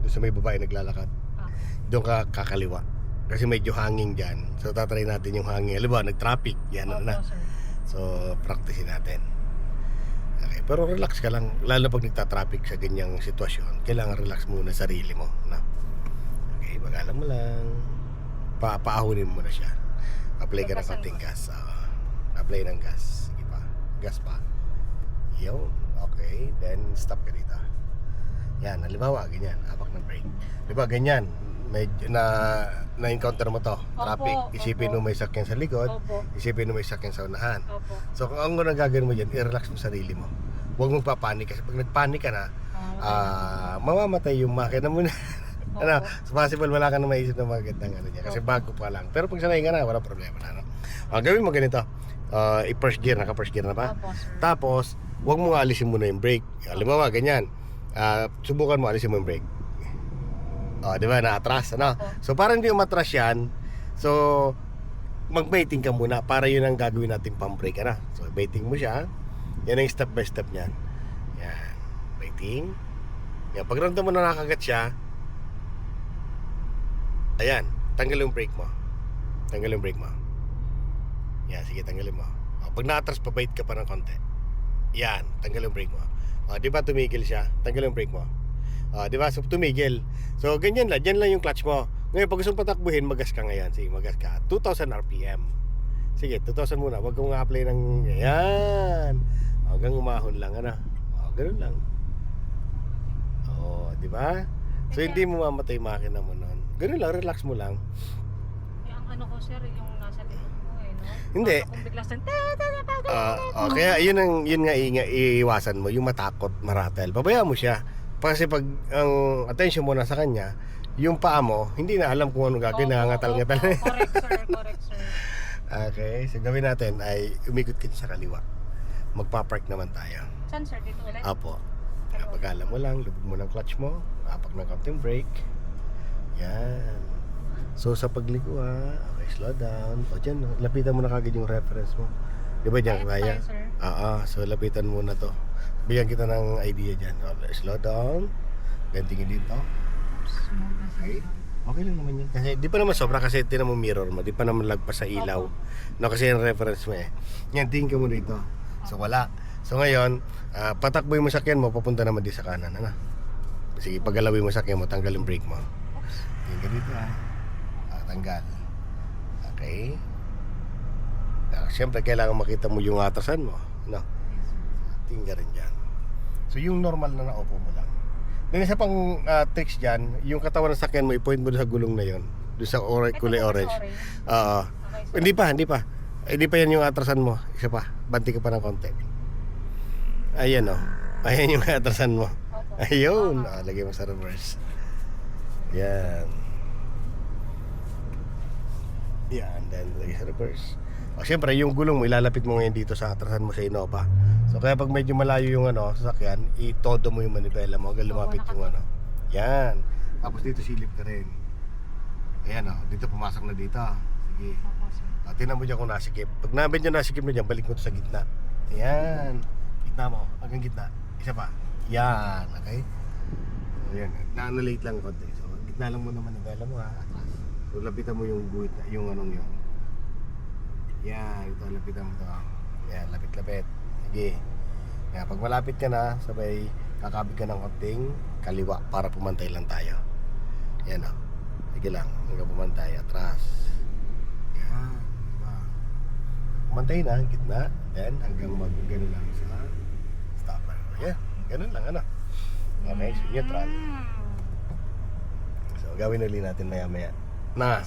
doon sa may babae naglalakad. Doon ka kakaliwa. Kasi medyo hangin dyan. So tatry natin yung hangin. Alam ba, nag-traffic. Yan na. Sir. So practicein natin. Okay, pero relax ka lang. Lalo pag nagta-traffic sa ganyang sitwasyon, kailangan relax muna sarili mo, no? Okay, magalang mo lang. Paahunin mo na siya. Apply ka ng konting gas. Apply ng gas. Sige pa. Gas pa. Yun. Okay. Then stop ka dito. Yan. Halimbawa, ganyan. Apak ng brake. Diba ganyan? Medyo na-encounter mo to. Traffic. Isipin mo may sakyan sa likod. Isipin mo may sakyan sa unahan. So kung ang gagawin mo dyan, i-relax mo sarili mo. Huwag mong papanik. Kasi pag nagpanik ka na, mamamatay yung makina mo na. Ano, so possible wala ka na maisip na magandang ano niya. Kasi bago pa lang. Pero pag sanay ka na, wala problema na. No? Gawin mo ganito. I-first gear. Naka-first gear na ba? Tapos, huwag mo alisin muna yung brake. Halimbawa, ganyan. Subukan mo, alisin mo yung brake. Di ba? Na-atras, ano? So, para hindi umatras yan, so, mag-baiting ka muna para yun ang gagawin natin pang-brake, ano? So, baiting mo siya. Yan ang step by step niyan. Yan. Baiting. Yan. Pag ramdam mo na nakagat siya, ayan. Tanggal yung brake mo. Tanggal yung brake mo. Yan. Sige, tanggalin mo. Pag na-atras, pabait ka pa ng konti. Yan. Tanggal yung brake mo. Di ba tumigil siya? Tanggal yung brake mo. Di ba? So, tumigil. So, ganyan lang. Diyan lang yung clutch mo. Ngayon, pag gusto patakbuhin, magas ka ngayon. Sige, magas ka. 2,000 RPM. Sige, 2,000 muna. Huwag kong apply ng... Ayan. Hanggang umahon lang, ano? Ganun lang. Di ba? So, hindi mo mamatay makina mo nun. Ganun lang, relax mo lang. Ang ano ko, sir, yung nasa likod ko, no? Hindi. Kung biglas ng... Kaya yun nga iiwasan mo. Yung matakot, maratel. Pabayaan mo siya. Kasi pag ang attention mo na sa kanya, yung paa mo, hindi na alam kung ano gagawin, nangangatal-ngatal. Correct, sir. Okay, so gawin natin ay umikot kita sa kaliwa. Magpa-park naman tayo. Saan, sir? Dito ulit? Apo. Pag-alam mo lang, lubog mo ng clutch mo, apak ng konting brake. Yan. So sa pagliko okay, slow down. Dyan, lapitan mo na kagad yung reference mo. Di ba dyan kaya? So lapitan mo na to. Bigyan kita ng idea dyan. Slow down. Then tingin dito. Okay. Okay lang naman yan. Kasi di pa naman sobra kasi tinan mo mirror mo. Di pa naman lagpas sa ilaw. No, kasi yung reference mo Yan, tingin ka mo dito. So wala. So ngayon, patakboy mo sakyan mo, papunta naman di sa kanan. Ano? Sige, paggalawin mo sakyan mo, tanggal yung brake mo. Tingin ka dito tanggal. Okay. Siyempre, kailangan makita mo yung atasan mo. No? Tingin ka rin dyan. So yung normal na naupo mo lang. Then isa pang tricks dyan, yung katawan ng sakyan mo, i-point mo sa gulong na yon, doon sa kulay orange. Hindi pa yan yung atrasan mo. Isa pa, banti ka pa ng konti. Ayan ayan yung atrasan mo. Ayun, lagay mo sa reverse. Yan, then lagay sa reverse. Siyempre, yung gulong mo, ilalapit mo ngayon dito sa atrasan mo sa Innova. So, kaya pag medyo malayo yung sasakyan, itodo mo yung manibela mo hanggang lumapit yung Yan. Tapos dito silip ka rin. Ayan dito pumasok na dito. Sige. Tingnan mo dyan kung nasikip. Pag medyo nasikip na dyan, balik mo to sa gitna. Ayan. Gitna mo. Hanggang gitna. Isa pa. Yan. Okay? Ayan. Na-late lang konti. So, gitna lang mo naman manibela mo So, lapitan mo yung guhit, yung yun. Yan, ito, lapitan mo ito. Yan, lapit-lapit. Sige. Yan, pag malapit ka na, sabay kakabig ka ng konting kaliwa para pumantay lang tayo. Yan Sige lang, hanggang pumantay, atras. Yan, diba? Pumantay na, gitna. Then, hanggang mag-gano lang sa stopper. Yeah, ganun lang, Okay, so neutral. So, gawin ulit natin maya-maya. Na,